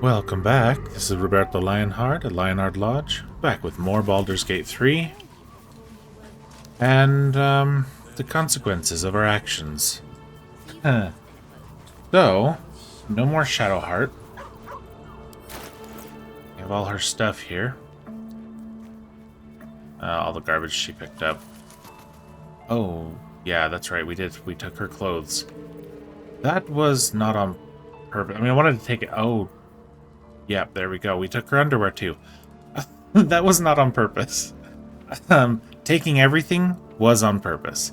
Welcome back. This is Roberto Lionheart at Lionheart Lodge, back with more Baldur's Gate 3, and the consequences of our actions. Huh. So, no more Shadowheart. We have all her stuff here. All the garbage she picked up. Oh, yeah, that's right, we took her clothes. That was not on purpose. I mean, I wanted to take it. Oh, yeah, there we go. We took her underwear too. That was not on purpose. Taking everything was on purpose.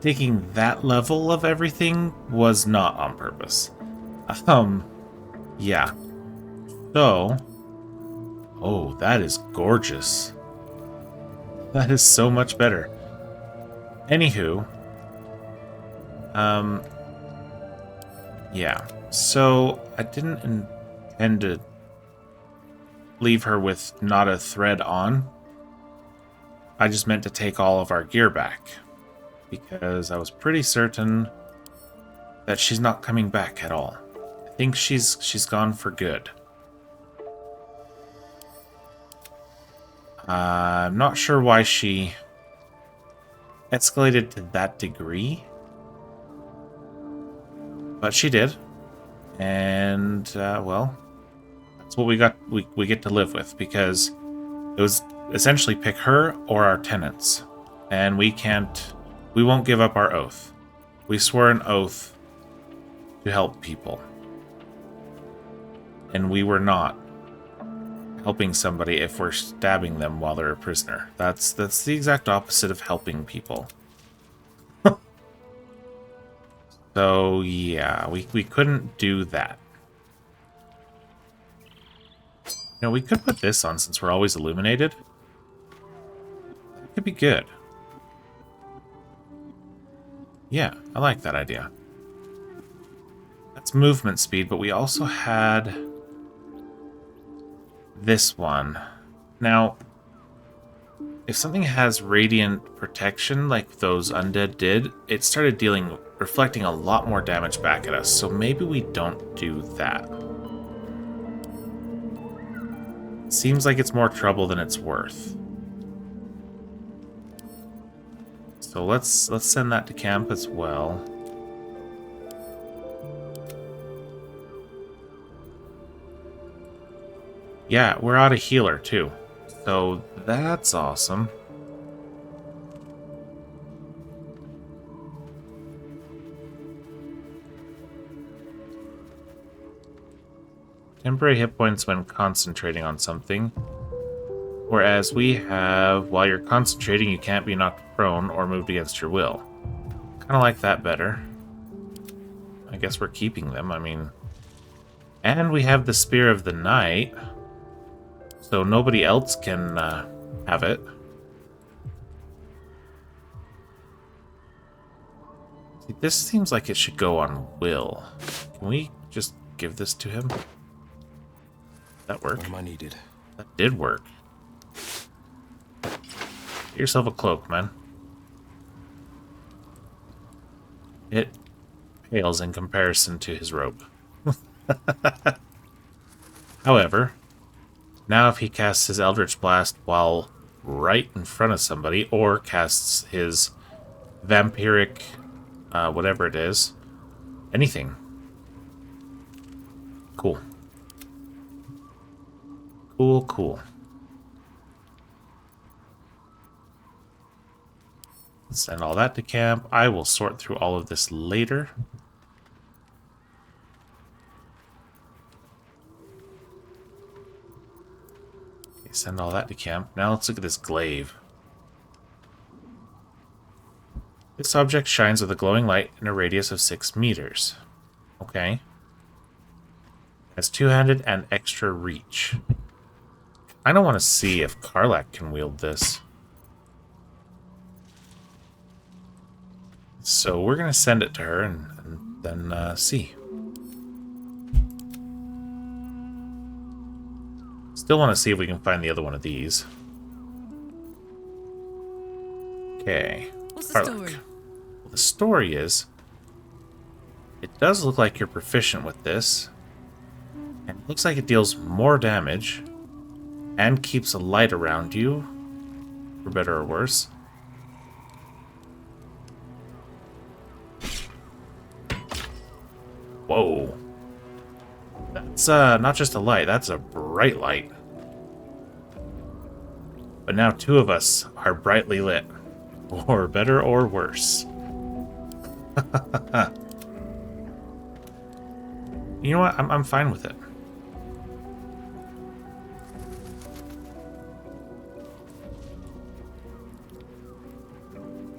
Taking that level of everything was not on purpose. Yeah. So, oh, that is gorgeous. That is so much better. Anywho, yeah. So, I didn't intend to leave her with not a thread on. I just meant to take all of our gear back, because I was pretty certain that she's not coming back at all. I think she's gone for good. I'm not sure why she escalated to that degree, but she did, and well, that's what we got. We get to live with, because it was essentially pick her or our tenants, and we won't give up our oath. We swore an oath to help people, and we were not helping somebody if we're stabbing them while they're a prisoner. That's the exact opposite of helping people. So yeah, we couldn't do that. You know, we could put this on since we're always illuminated. That could be good. Yeah, I like that idea. That's movement speed, but we also had this one. Now, if something has radiant protection like those undead did, it started reflecting a lot more damage back at us, so maybe we don't do that. Seems like it's more trouble than it's worth. So let's send that to camp as well. Yeah, we're out of healer too. So that's awesome. Temporary hit points when concentrating on something. Whereas we have, while you're concentrating, you can't be knocked prone or moved against your will. Kind of like that better. I guess we're keeping them, I mean. And we have the Spear of the Night, so nobody else can have it. See, this seems like it should go on will. Can we just give this to him? That worked. What am I needed? That did work. Get yourself a cloak, man. It pales in comparison to his robe. However, now if he casts his Eldritch Blast while right in front of somebody, or casts his vampiric, whatever it is, anything. Cool. Cool, cool. Send all that to camp. I will sort through all of this later. Okay, send all that to camp. Now let's look at this glaive. This object shines with a glowing light in a radius of 6 meters. Okay. Has two-handed and extra reach. I don't want to see if Karlach can wield this. So we're going to send it to her and then see. Still want to see if we can find the other one of these. Okay. What's the story? Well, the story is, it does look like you're proficient with this. And it looks like it deals more damage and keeps a light around you, for better or worse. Whoa. That's not just a light, that's a bright light. But now two of us are brightly lit. Or better or worse. You know what? I'm fine with it.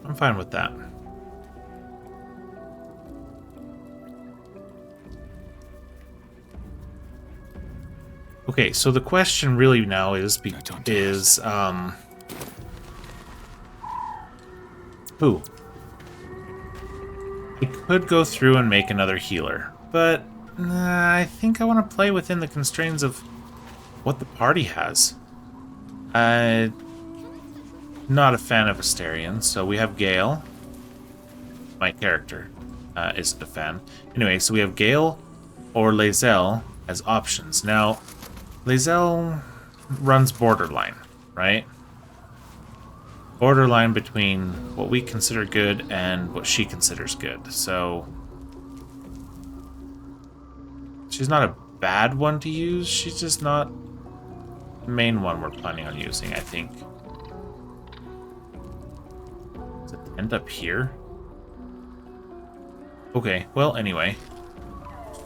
I'm fine with that. Okay, so the question really now is who? I could go through and make another healer, but I think I want to play within the constraints of what the party has. Not a fan of Astarion, so we have Gale. My character isn't a fan. Anyway, so we have Gale or Lae'zel as options. Now, Lae'zel runs borderline, right? Borderline between what we consider good and what she considers good. So she's not a bad one to use. She's just not the main one we're planning on using, I think. Does it end up here? Okay, well, anyway.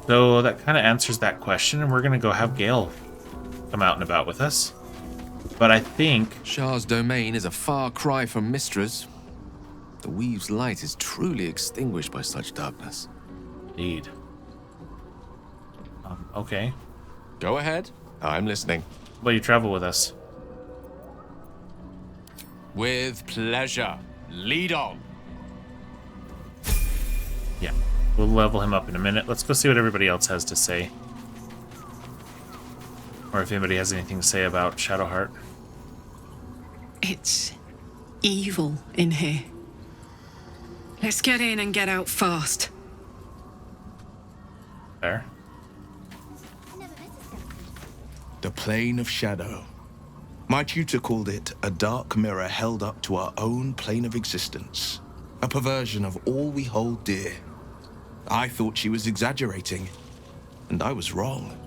So that kind of answers that question, and we're going to go have Gale come out and about with us. But I think Shah's domain is a far cry from Mistra's. The Weave's light is truly extinguished by such darkness. Indeed. Okay. Go ahead. I'm listening. Will you travel with us? With pleasure. Lead on. Yeah. We'll level him up in a minute. Let's go see what everybody else has to say. Or if anybody has anything to say about Shadowheart. It's evil in here. Let's get in and get out fast. Fair. The plane of shadow. My tutor called it a dark mirror held up to our own plane of existence. A perversion of all we hold dear. I thought she was exaggerating, and I was wrong.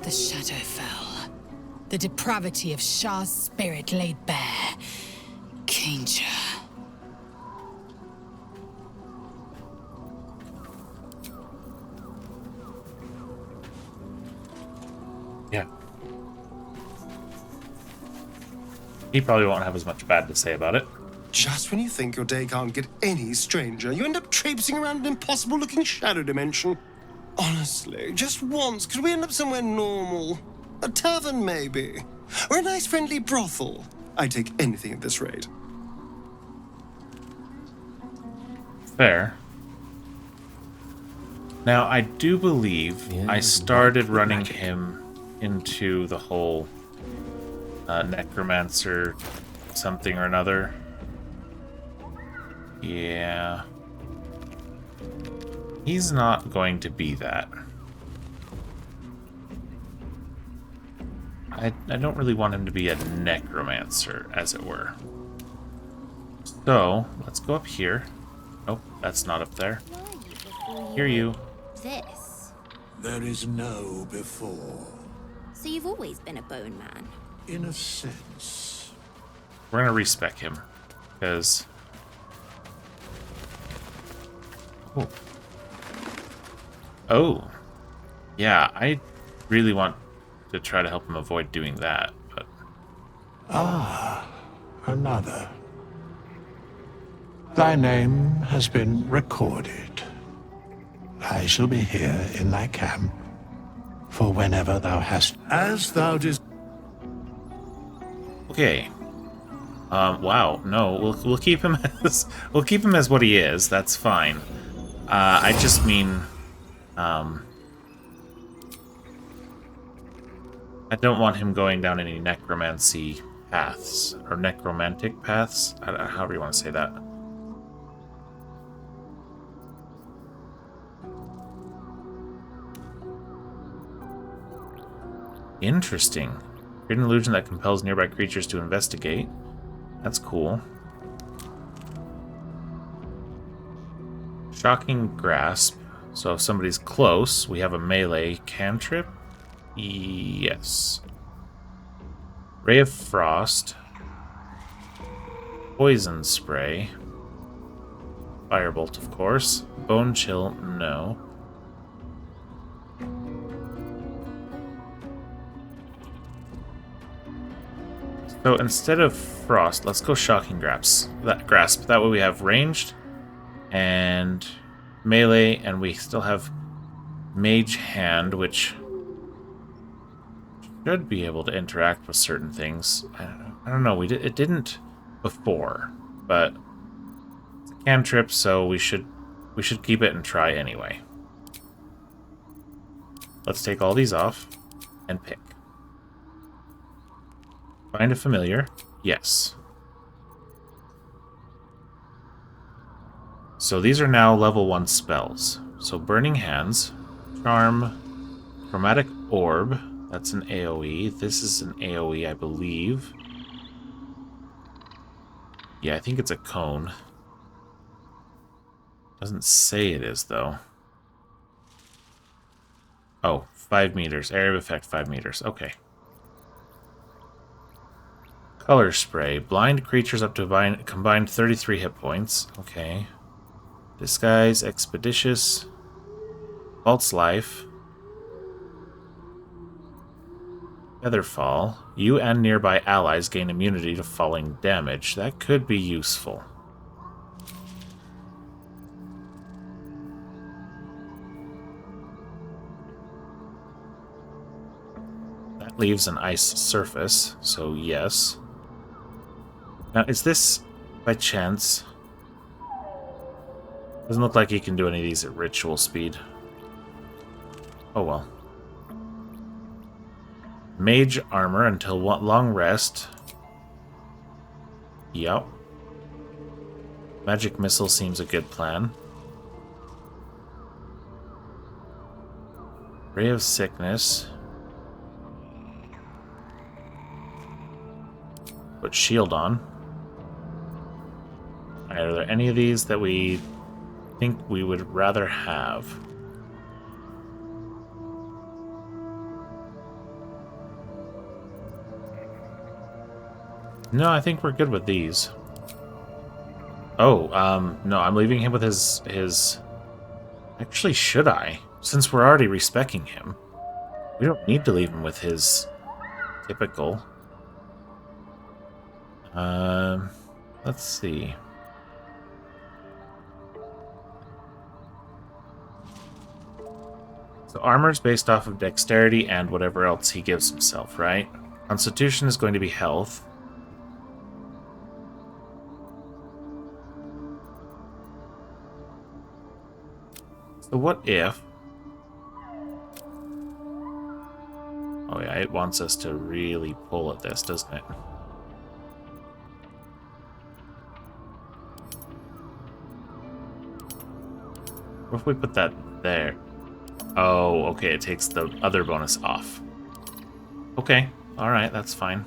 The shadow fell. The depravity of Shah's spirit laid bare. Danger. Yeah. He probably won't have as much bad to say about it. Just when you think your day can't get any stranger, you end up traipsing around an impossible-looking shadow dimension. Honestly, just once, could we end up somewhere normal? A tavern, maybe? Or a nice friendly brothel? I'd take anything at this rate. Fair. Now, I do believe I started running him into the whole necromancer something or another. Yeah. He's not going to be that. I don't really want him to be a necromancer, as it were. So, let's go up here. Oh, that's not up there. Hear you. This. There is no before. So you've always been a bone man? In a sense. We're gonna respec him, because... Oh. Oh. Yeah, I really want to try to help him avoid doing that, but... Ah, another. Thy name has been recorded. I shall be here in thy camp for whenever thou hast... As thou desired. Okay. Wow. No, we'll keep him as what he is. That's fine. I just mean, I don't want him going down any necromancy paths, or necromantic paths, however you want to say that. Interesting. Create an illusion that compels nearby creatures to investigate. That's cool. Shocking Grasp. So if somebody's close, we have a melee cantrip. Yes. Ray of Frost. Poison Spray. Firebolt, of course. Bone Chill, no. So instead of Frost, let's go Shocking Grasp. That way we have ranged and melee, and we still have Mage Hand, which should be able to interact with certain things. I don't know. It didn't before, but it's a cantrip, so we should keep it and try anyway. Let's take all these off and pick. Find a familiar. Yes. So these are now level 1 spells. So Burning Hands, Charm, Chromatic Orb. That's an AoE. This is an AoE, I believe. Yeah, I think it's a cone. Doesn't say it is, though. Oh, 5 meters. Area of effect, 5 meters. Okay. Color Spray. Blind creatures up to a combined 33 hit points. Okay. Disguise. Expeditious. False Life. Featherfall. You and nearby allies gain immunity to falling damage. That could be useful. That leaves an ice surface, so yes. Now, is this by chance? Doesn't look like you can do any of these at ritual speed. Oh well. Mage armor until long rest. Yup. Magic missile seems a good plan. Ray of sickness. Put shield on. Alright, are there any of these that we think we would rather have? No, I think we're good with these. Oh, no, I'm leaving him with his... Actually, should I? Since we're already respecking him. We don't need to leave him with his typical. Let's see. So armor's based off of dexterity and whatever else he gives himself, right? Constitution is going to be health. So what if... Oh yeah, it wants us to really pull at this, doesn't it? What if we put that there? Oh, okay, it takes the other bonus off. Okay, alright, that's fine.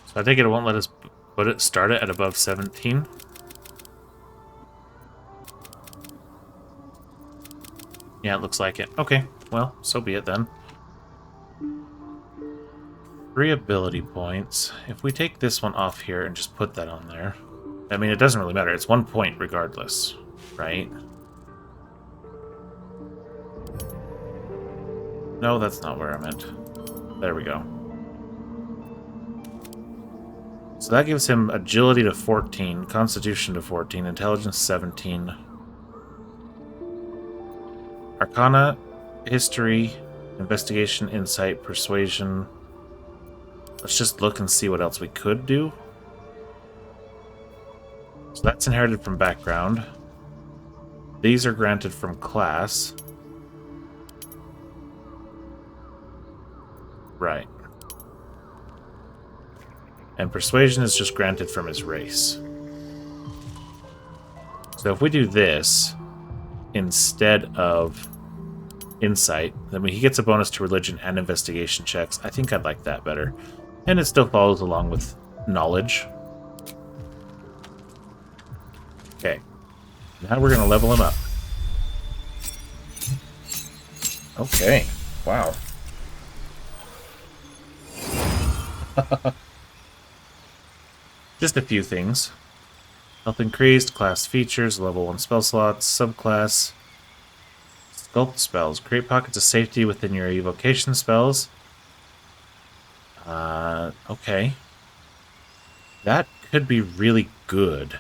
So I think it won't let us start it at above 17. Yeah, it looks like it. Okay, well, so be it then. 3 ability points. If we take this one off here and just put that on there, I mean, it doesn't really matter. It's 1 point regardless, right? No, that's not where I meant. There we go. So that gives him agility to 14, constitution to 14, intelligence 17. Arcana, history, investigation, insight, persuasion. Let's just look and see what else we could do. So that's inherited from background. These are granted from class. Right. And persuasion is just granted from his race. So if we do this instead of insight, then he gets a bonus to religion and investigation checks. I think I'd like that better. And it still follows along with knowledge. Okay. Now we're going to level him up. Okay. Wow. Just a few things. Health increased, class features, level 1 spell slots, subclass, sculpt spells. Create pockets of safety within your evocation spells. Okay. That could be really good.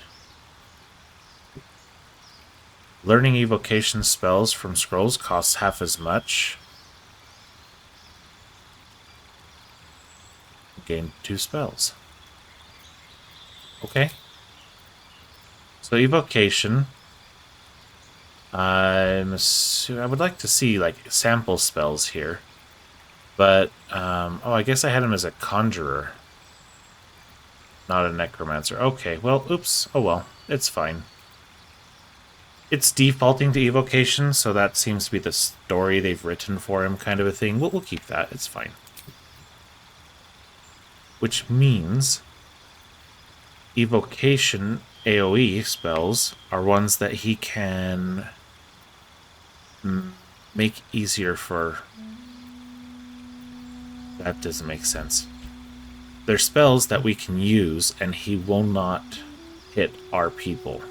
Learning evocation spells from scrolls costs half as much. Gain 2 spells. Okay. So evocation. I would like to see like sample spells here. But oh, I guess I had him as a conjurer. Not a necromancer. Okay, well, oops. Oh well, it's fine. It's defaulting to evocation, so that seems to be the story they've written for him, kind of a thing. We'll keep that. It's fine. Which means evocation AoE spells are ones that he can make easier for... That doesn't make sense. They're spells that we can use, and he will not hit our people.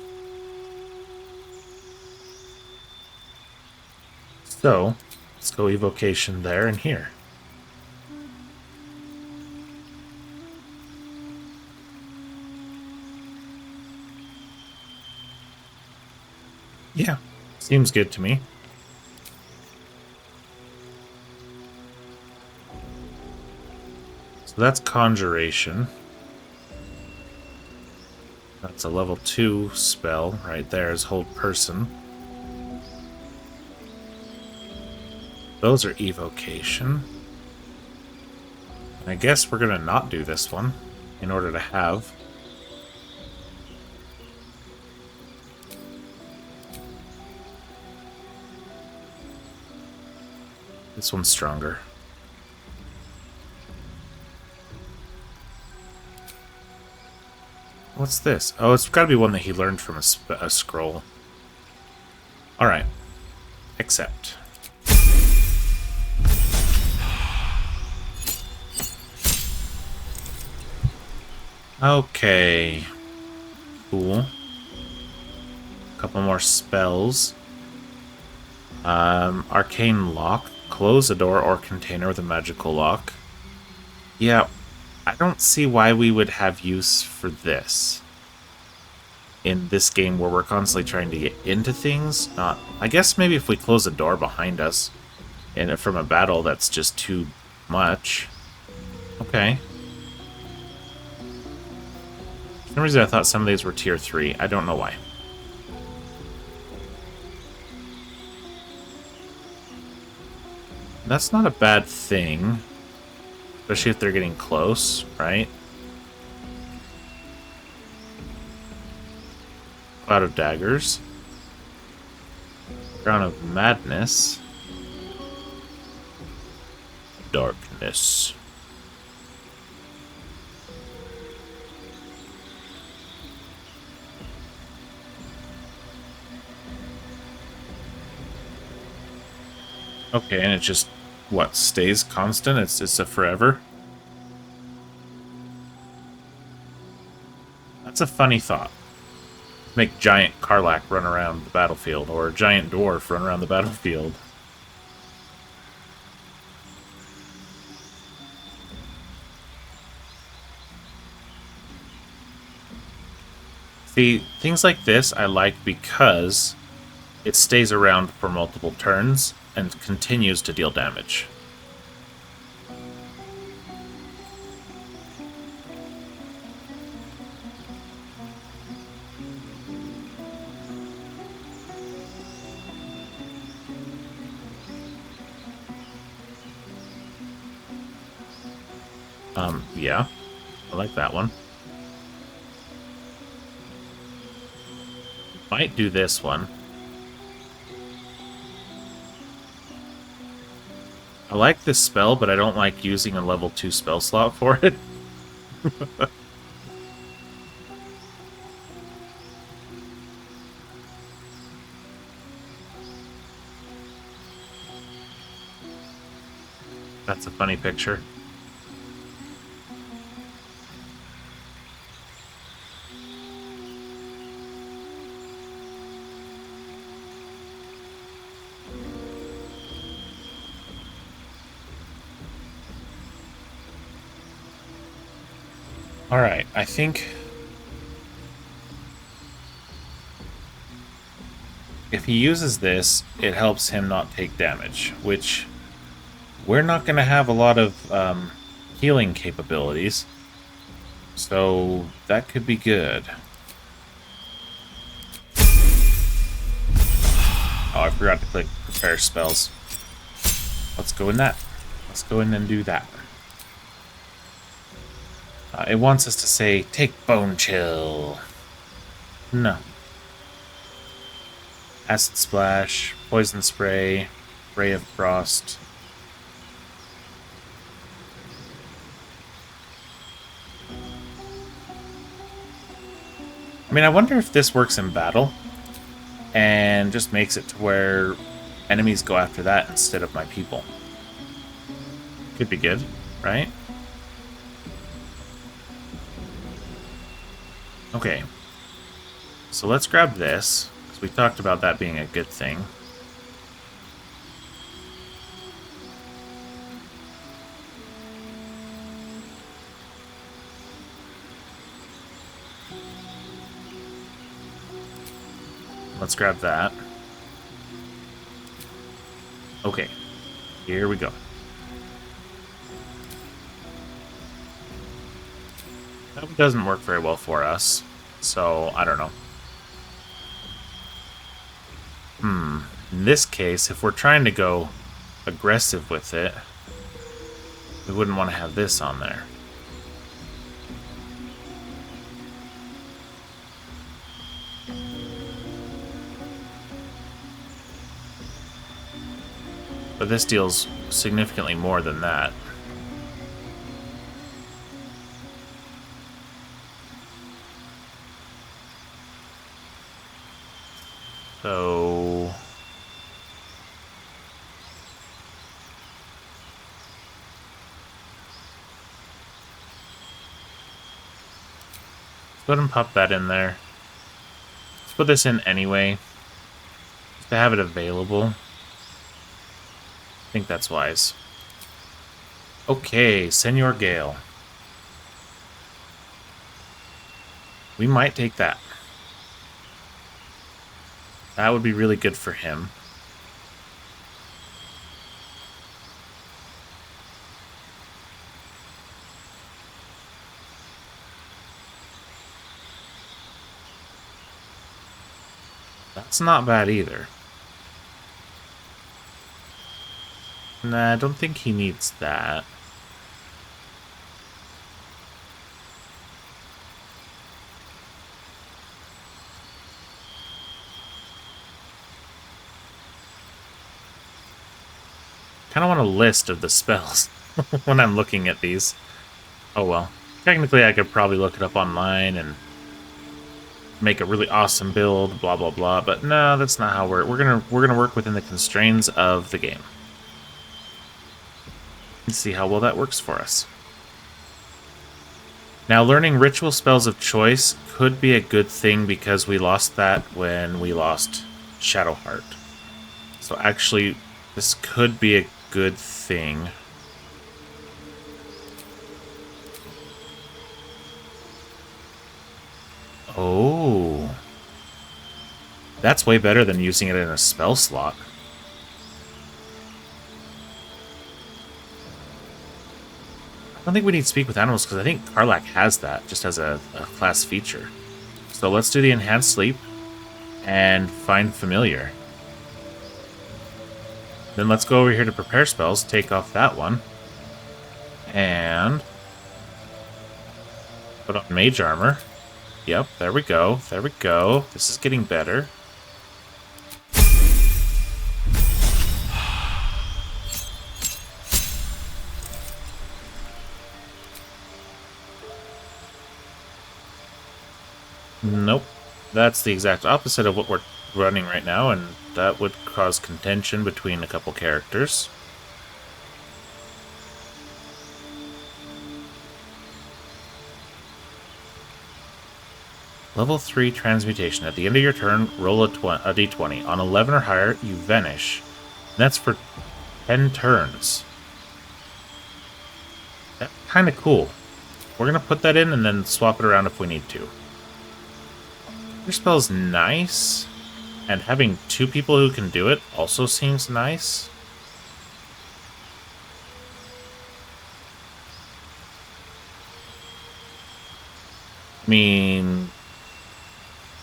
So, let's go evocation there and here. Yeah, seems good to me. So that's Conjuration. That's a level 2 spell right there, is Hold Person. Those are Evocation. I guess we're going to not do this one in order to have. This one's stronger. What's this? Oh, it's got to be one that he learned from a scroll. Alright. Accept. Okay. Cool. Couple more spells. Arcane Lock. Close a door or container with a magical lock. Yeah, I don't see why we would have use for this. In this game where we're constantly trying to get into things. I guess maybe if we close a door behind us and from a battle, that's just too much. Okay. For some reason I thought some of these were tier 3. I don't know why. That's not a bad thing. Especially if they're getting close, right? Cloud of Daggers. Crown of Madness. Darkness. Okay, and it just, what, stays constant? It's a forever? That's a funny thought. Make giant Karlach run around the battlefield, or a giant dwarf run around the battlefield. See, things like this I like because it stays around for multiple turns and continues to deal damage. Yeah. I like that one. Might do this one. I like this spell, but I don't like using a level 2 spell slot for it. That's a funny picture. Alright, I think if he uses this, it helps him not take damage, which we're not going to have a lot of healing capabilities, so that could be good. Oh, I forgot to click prepare spells. Let's go in that. Let's go in and do that. It wants us to say, take Bone Chill. No. Acid Splash, Poison Spray, Ray of Frost. I mean, I wonder if this works in battle and just makes it to where enemies go after that instead of my people. Could be good, right? Okay. So let's grab this, because we talked about that being a good thing. Let's grab that. Okay. Here we go. That doesn't work very well for us, so I don't know. In this case, if we're trying to go aggressive with it, we wouldn't want to have this on there. But this deals significantly more than that. So... let's go ahead and pop that in there. Let's put this in anyway, just to have it available. I think that's wise. Okay, Senor Gale. We might take that. That would be really good for him. That's not bad either. Nah, I don't think he needs that. Kind of want a list of the spells when I'm looking at these. Oh well. Technically, I could probably look it up online and make a really awesome build, blah blah blah. But no, that's not how we're gonna work within the constraints of the game. And see how well that works for us. Now, learning ritual spells of choice could be a good thing because we lost that when we lost Shadowheart. So actually, this could be a good thing. Oh. That's way better than using it in a spell slot. I don't think we need Speak with Animals because I think Karlach has that just as a class feature. So let's do the Enhanced Sleep and find Familiar. Then let's go over here to Prepare Spells, take off that one. And Put on mage armor. Yep, there we go. There we go. This is getting better. Nope. That's the exact opposite of what we're running right now, and that would cause contention between a couple characters. Level 3 transmutation. At the end of your turn, roll a d20. On 11 or higher, you vanish. And that's for 10 turns. That's kind of cool. We're going to put that in and then swap it around if we need to. Your spell's nice. And having 2 people who can do it also seems nice. I mean...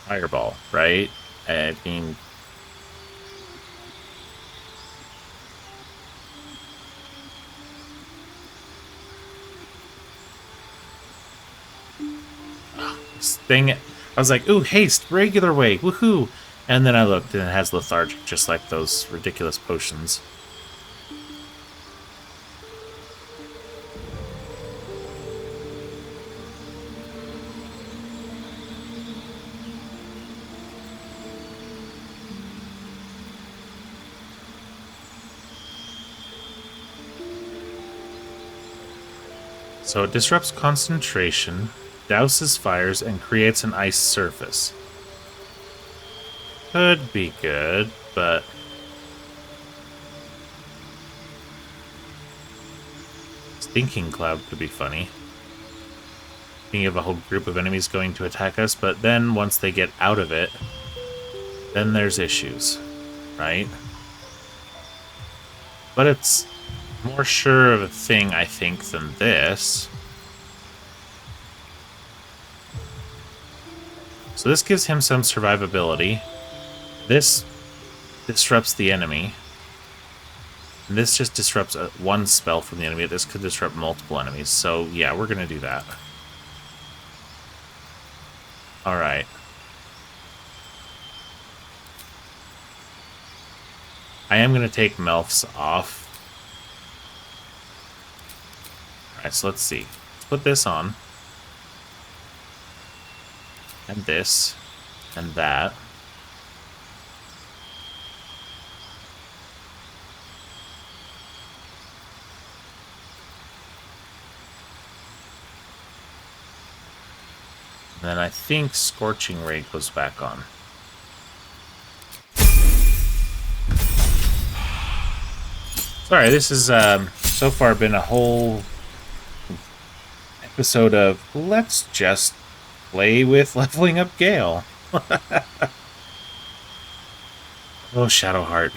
Fireball, right? I mean... This thing... I was like, ooh, haste, regular way, woohoo! And then I looked and it has lethargic, just like those ridiculous potions. So it disrupts concentration, douses fires, and creates an ice surface. Could be good, but... Stinking Cloud could be funny. Thinking of a whole group of enemies going to attack us, but then once they get out of it, then there's issues, right? But it's more sure of a thing, I think, than this. So this gives him some survivability. This disrupts the enemy. And this just disrupts one spell from the enemy. This could disrupt multiple enemies. So yeah, we're going to do that. Alright. I am going to take Melf's off. Alright, so let's see. Let's put this on. And this. And that. And then I think Scorching Ray goes back on. Sorry, this has so far been a whole episode of let's just play with leveling up Gale. Oh, Shadowheart.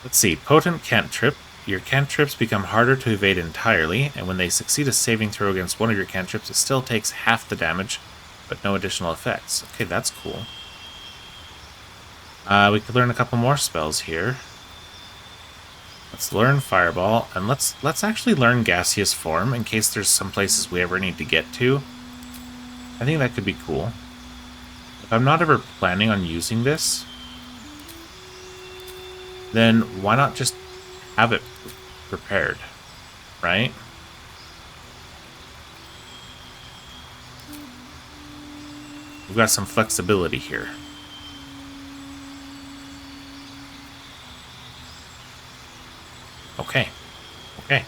Let's see. Potent Cantrip. Your cantrips become harder to evade entirely, and when they succeed a saving throw against one of your cantrips, it still takes half the damage, but no additional effects. Okay, that's cool. We could learn a couple more spells here. Let's learn Fireball, and let's actually learn Gaseous Form in case there's some places we ever need to get to. I think that could be cool. If I'm not ever planning on using this, then why not just have it prepared, right? We've got some flexibility here. Okay. Okay.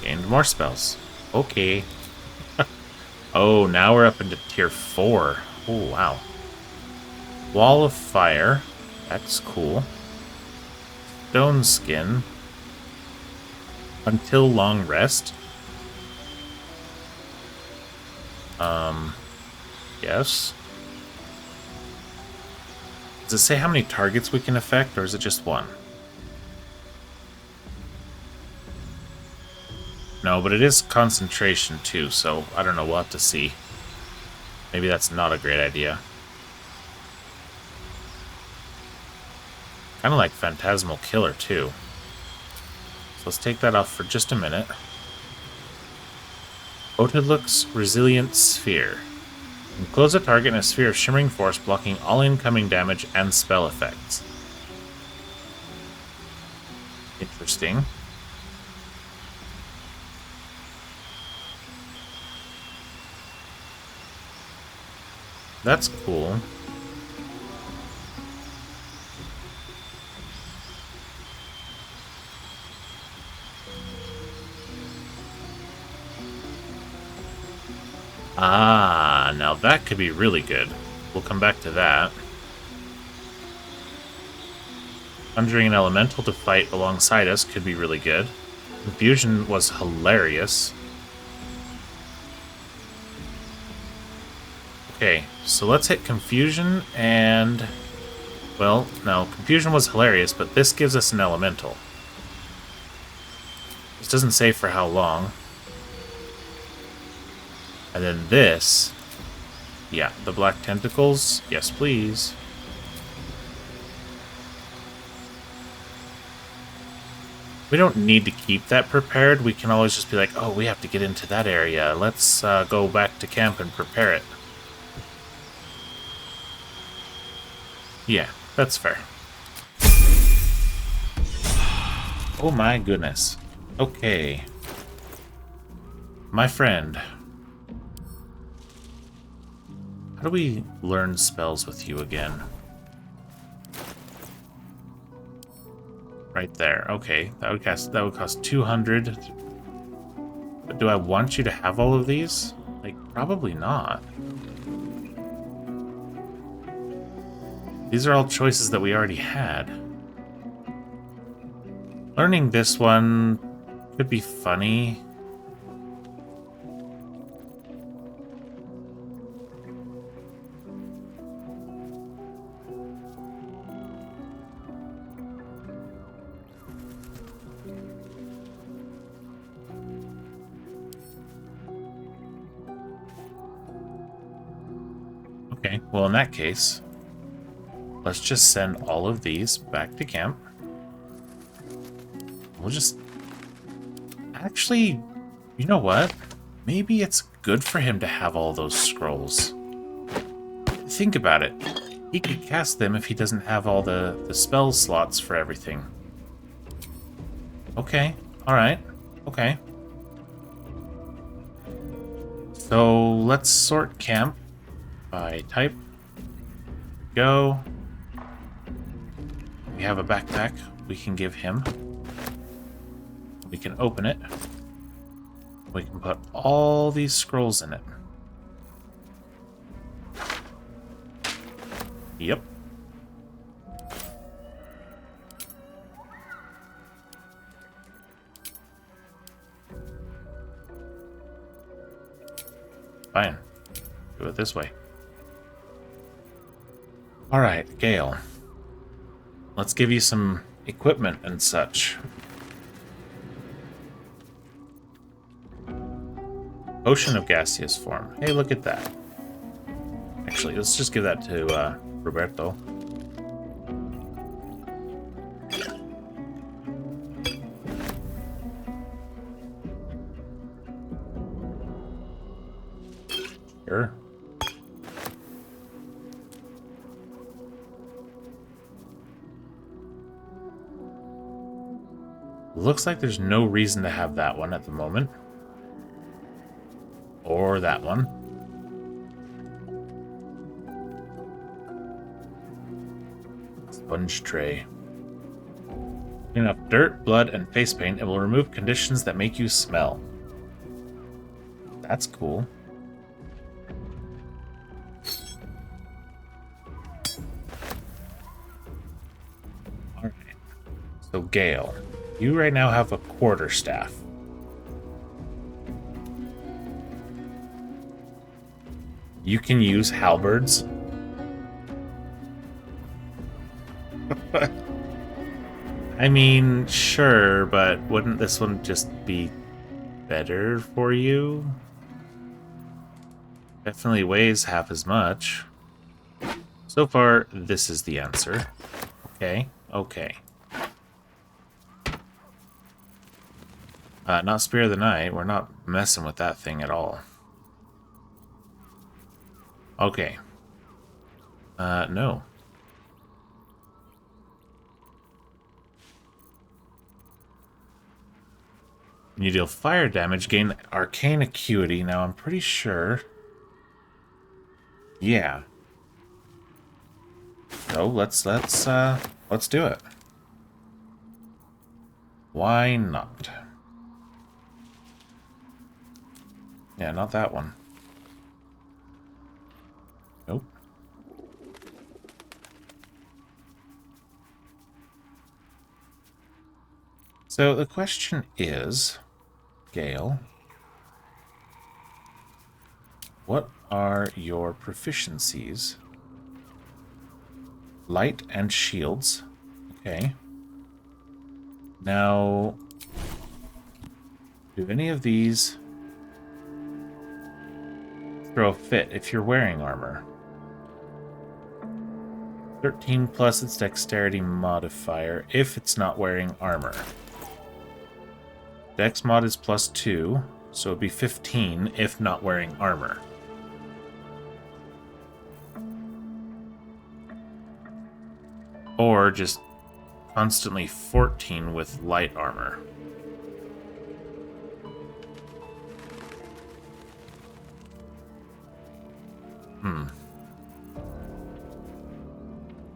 Gained more spells. Okay. Oh, now we're up into tier 4. Oh, wow. Wall of Fire. That's cool. Stone Skin. Until Long Rest. Yes. Does it say how many targets we can affect, or is it just one? No, but it is concentration too, so I don't know, we'll have to see. Maybe that's not a great idea. Kind of like Phantasmal Killer too. let's take that off for just a minute. Otiluk's Resilient Sphere. Enclose a target in a sphere of shimmering force, blocking all incoming damage and spell effects. Interesting. That's cool. Ah, now that could be really good. We'll come back to that. Conjuring an elemental to fight alongside us could be really good. Confusion was hilarious. Okay, so let's hit Confusion and... Well, no, Confusion was hilarious, but this gives us an elemental. This doesn't say for how long. And then this... Yeah, the black tentacles. Yes, please. We don't need to keep that prepared. We can always just be like, oh, we have to get into that area. Let's go back to camp and prepare it. Yeah, that's fair. Oh my goodness. Okay. My friend. How do we learn spells with you again? Right there. Okay, that would cost 200. But do I want you to have all of these? Like, probably not. These are all choices that we already had. Learning this one could be funny. Okay, well in that case, let's just send all of these back to camp. We'll just... Actually, you know what? Maybe it's good for him to have all those scrolls. Think about it. He could cast them if he doesn't have all the spell slots for everything. Okay, alright, okay. So let's sort camp by type. Go. We have a backpack we can give him. We can open it. We can put all these scrolls in it. Yep. Fine. Do it this way. Alright, Gale. Let's give you some equipment and such. Potion of gaseous form. Hey, look at that. Actually, let's just give that to Roberto. Sure. Looks like there's no reason to have that one at the moment. Or that one. Sponge tray. Clean up dirt, blood, and face paint. It will remove conditions that make you smell. That's cool. Alright. So Gale, you right now have a quarterstaff. You can use halberds. I mean, sure, but wouldn't this one just be better for you? Definitely weighs half as much. So far, this is the answer. Okay, okay. Not Spear of the Night. We're not messing with that thing at all. Okay. No. When you deal fire damage, gain arcane acuity. Now, I'm pretty sure... Yeah. So, let's do it. Why not? Yeah, not that one. Nope. So the question is, Gale, what are your proficiencies? Light and shields. Okay. Now, do any of these throw a fit if you're wearing armor? 13 plus its dexterity modifier if it's not wearing armor. Dex mod is +2, so it'd be 15 if not wearing armor. Or just constantly 14 with light armor.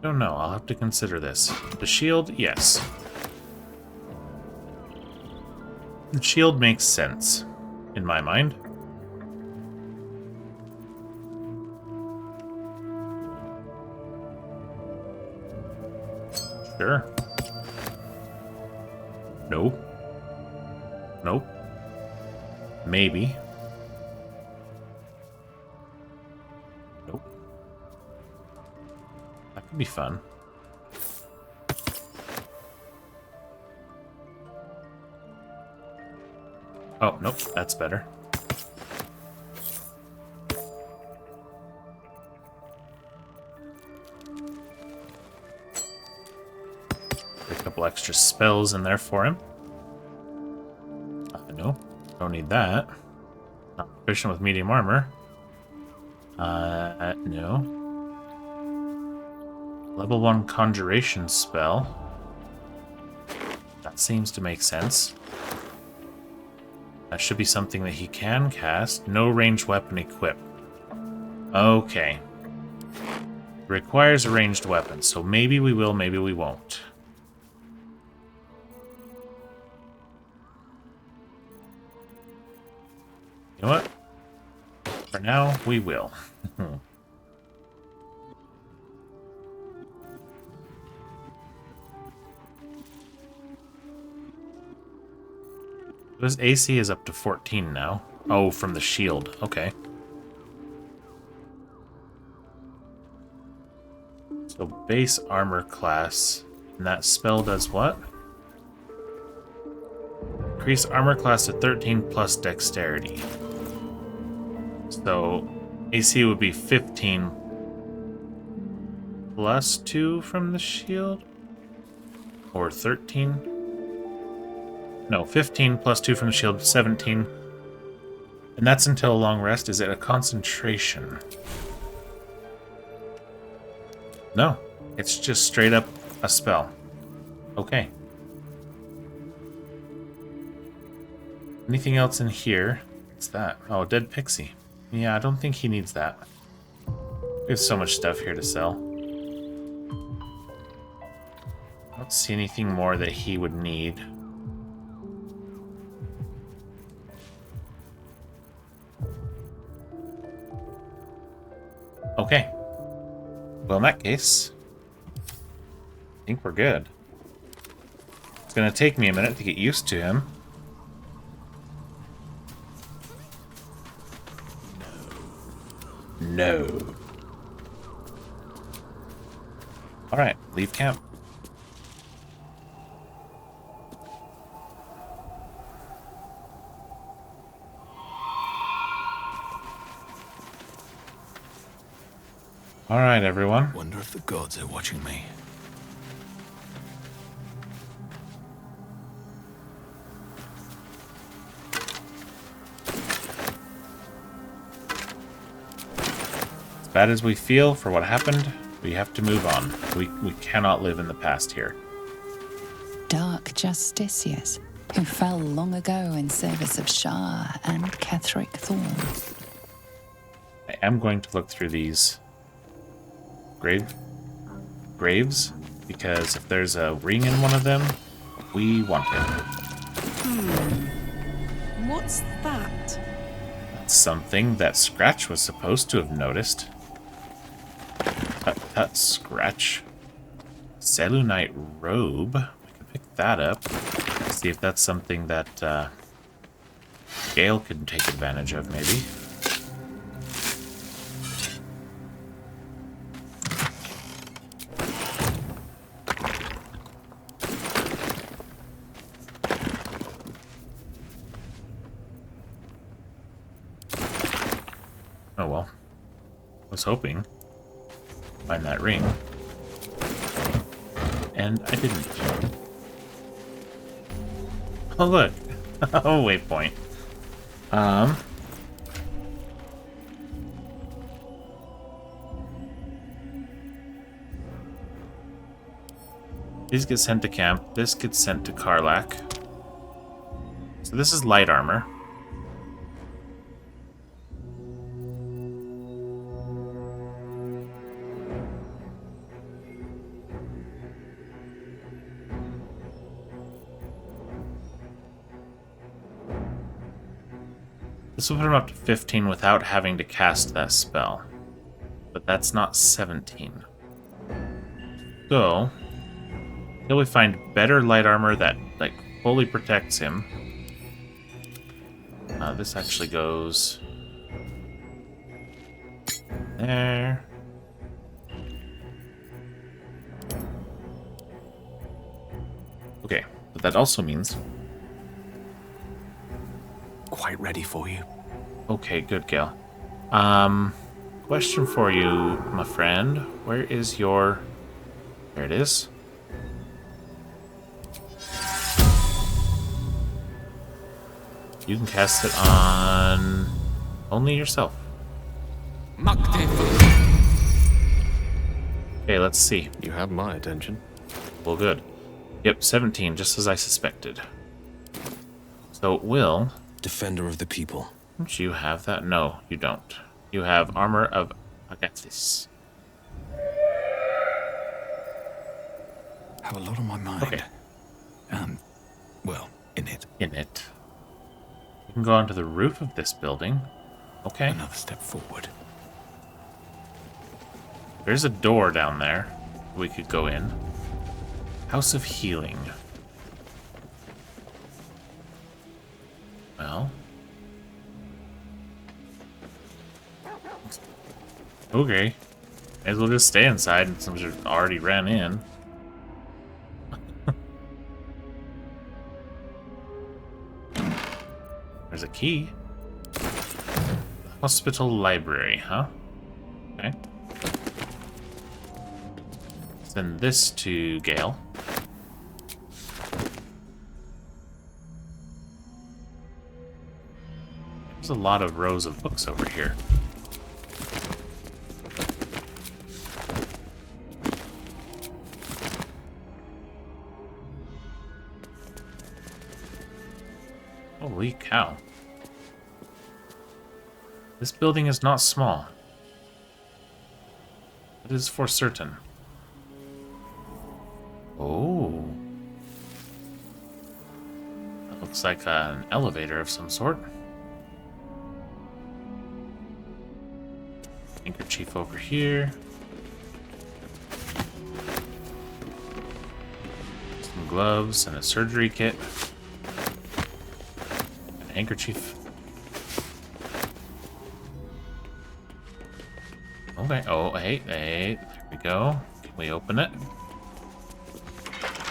Don't know. I'll have to consider this. The shield, yes. The shield makes sense, in my mind. Sure. Nope. Nope. Maybe. Nope. That could be fun. Oh, nope, that's better. Put a couple extra spells in there for him. No, don't need that. Not proficient with medium armor. No. Level 1 conjuration spell. That seems to make sense. That should be something that he can cast. No ranged weapon equipped. Okay. Requires a ranged weapon, so maybe we will, maybe we won't. You know what? For now, we will. His AC is up to 14 now. Oh, from the shield. Okay. So base armor class. And that spell does what? Increase armor class to 13 plus dexterity. So AC would be 15 plus 2 from the shield? Or 13? No, 15 plus 2 from the shield, 17. And that's until a long rest. Is it a concentration? No, it's just straight up a spell. Okay. Anything else in here? What's that? Oh, dead pixie. Yeah, I don't think he needs that. We have so much stuff here to sell. I don't see anything more that he would need. Okay. Well, in that case, I think we're good. It's going to take me a minute to get used to him. No. Alright, leave camp. Alright, everyone. Wonder if the gods are watching me. bad as we feel for what happened, we have to move on. We cannot live in the past here. Dark justiciars who fell long ago in service of Shah and Ketheric Thorn. I am going to look through these graves, because if there's a ring in one of them, we want it. What's that? That's something that Scratch was supposed to have noticed. That Scratch. Selûnite robe. We can pick that up. See if that's something that Gale can take advantage of, maybe. Oh well. Was hoping to find that ring. And I didn't. Oh look. Oh, waypoint. These get sent to camp. This gets sent to Karlach. So this is light armor. This will put him up to 15 without having to cast that spell. But that's not 17. So, until we find better light armor that, like, fully protects him. This actually goes there. Okay, but that also means... Quite ready for you. Okay, good, Gale. Question for you, my friend. Where is your... There it is. You can cast it on only yourself. Okay, let's see. You have my attention. Well, good. Yep, 17, just as I suspected. So, Will... Defender of the people. Don't you have that? No, you don't. You have Armor of Agathis. Have a lot on my mind. Okay. Well, in it. In it. You can go onto the roof of this building. Okay. Another step forward. There's a door down there we could go in. House of Healing. Well. Okay. May as well just stay inside since we already ran in. There's a key. Hospital library, huh? Okay. Send this to Gale. There's a lot of rows of books over here. Holy cow. This building is not small. It is for certain. Oh. That looks like an elevator of some sort. Handkerchief over here. Some gloves and a surgery kit. An handkerchief. Okay. Oh, hey, there we go. Can we open it?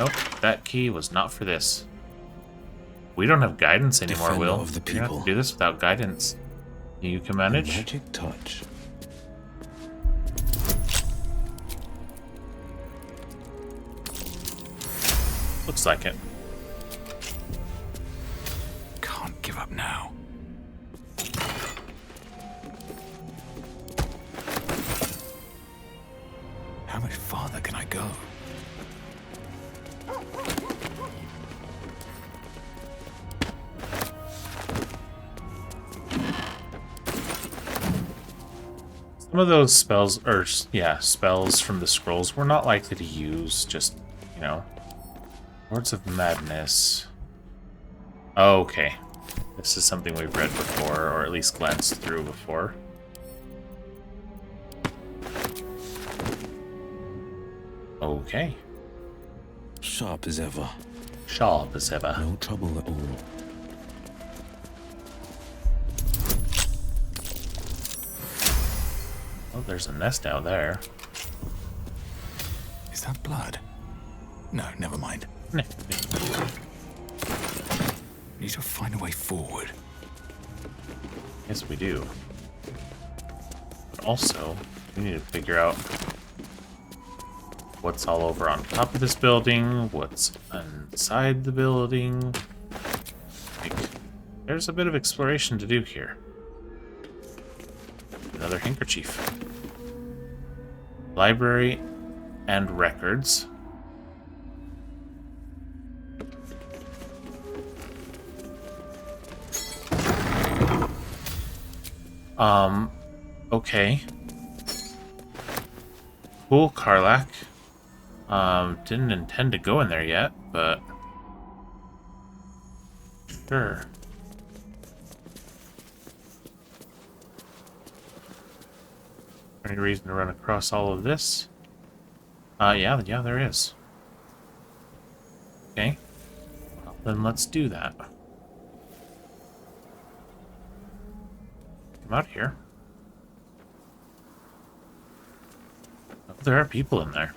Nope, that key was not for this. We don't have guidance anymore, Defender Will. of the You're gonna have people. to do this without guidance. You can manage. Magic touch. Looks like it. Can't give up now. How much farther can I go? Some of those spells, or yeah, spells from the scrolls, we're not likely to use. Just, you know, Words of Madness. Okay, this is something we've read before, or at least glanced through before. Okay. Sharp as ever. Sharp as ever. No trouble at all. Oh, there's a nest out there. Is that blood? No, never mind. Nah. Need to find a way forward. Yes, we do. But also, we need to figure out what's all over on top of this building, what's inside the building. Like, there's a bit of exploration to do here. Another handkerchief. Library and records. Okay. Cool, Karlach. Didn't intend to go in there yet, but sure. Any reason to run across all of this? Yeah, there is. Okay. Well, then let's do that. Come out here. Oh, there are people in there.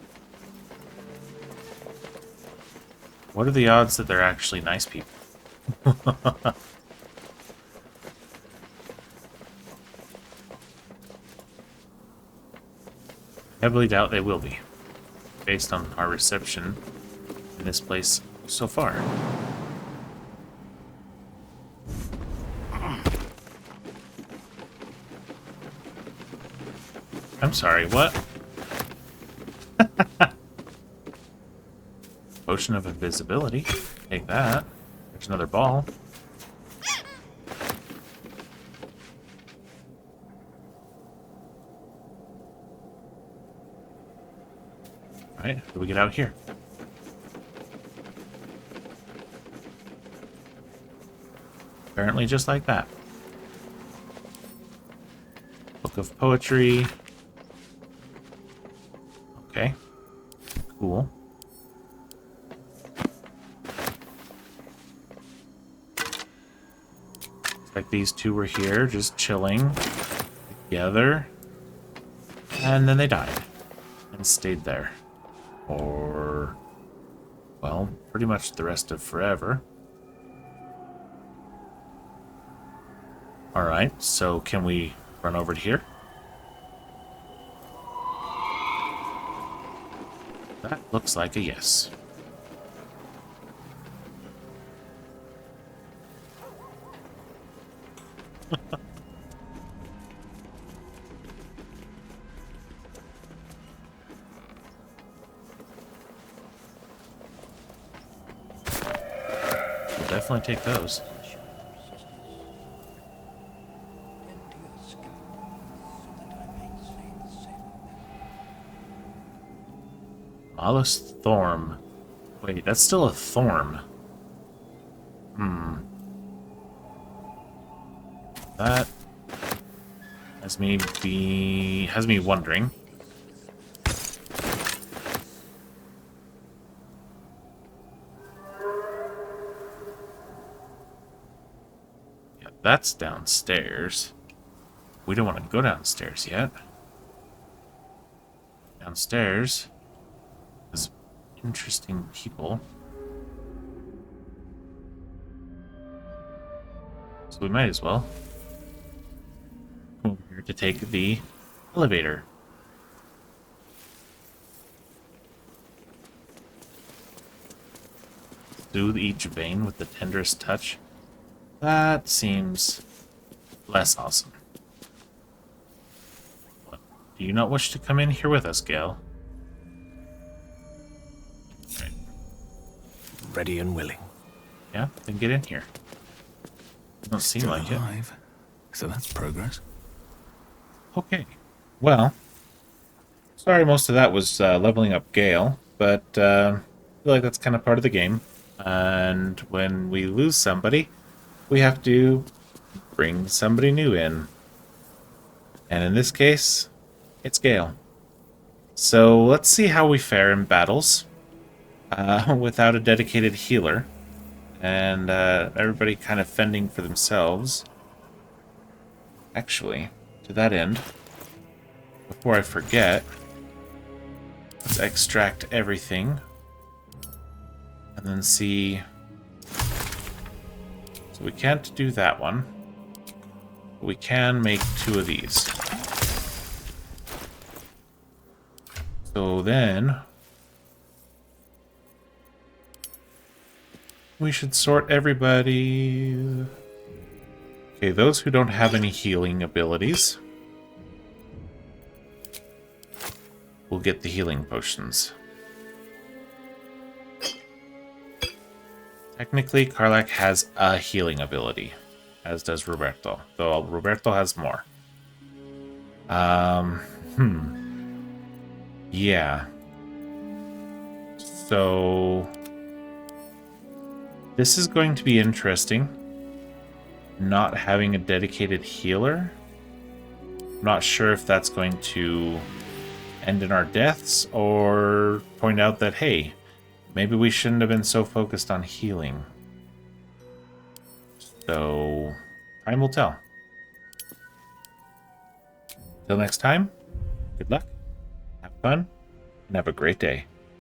What are the odds that they're actually nice people? Heavily doubt they will be, based on our reception in this place so far. I'm sorry, what? Potion of invisibility. Take that. There's another ball. Alright, how do we get out here? Apparently just like that. Book of Poetry. Okay. Cool. Looks like these two were here, just chilling together. And then they died. And stayed there. Or, well, pretty much the rest of forever. Alright, so can we run over to here? That looks like a yes. We'll definitely take those. Malus Thorm. Wait, that's still a Thorm. That has me wondering. Yeah, that's downstairs. We don't want to go downstairs yet. Downstairs is interesting people. So we might as well come over here to take the elevator. Soothe each vein with the tenderest touch. That seems less awesome. Do you not wish to come in here with us, Gale? ready and willing. Yeah, then get in here. Don't seem Still like it. alive. So that's progress. Okay. Well, sorry most of that was leveling up Gale, but I feel like that's kind of part of the game. And when we lose somebody, we have to bring somebody new in. And in this case, it's Gale. So let's see how we fare in battles without a dedicated healer. And everybody kind of fending for themselves. Actually, to that end, before I forget, let's extract everything. And then see... So we can't do that one. But we can make 2 of these. So then... we should sort everybody... Okay, those who don't have any healing abilities will get the healing potions. Technically, Karlak has a healing ability, as does Roberto, though Roberto has more. Yeah. So... this is going to be interesting. Not having a dedicated healer. I'm not sure if that's going to end in our deaths or point out that, hey, maybe we shouldn't have been so focused on healing. So, time will tell. Till next time, good luck, have fun, and have a great day.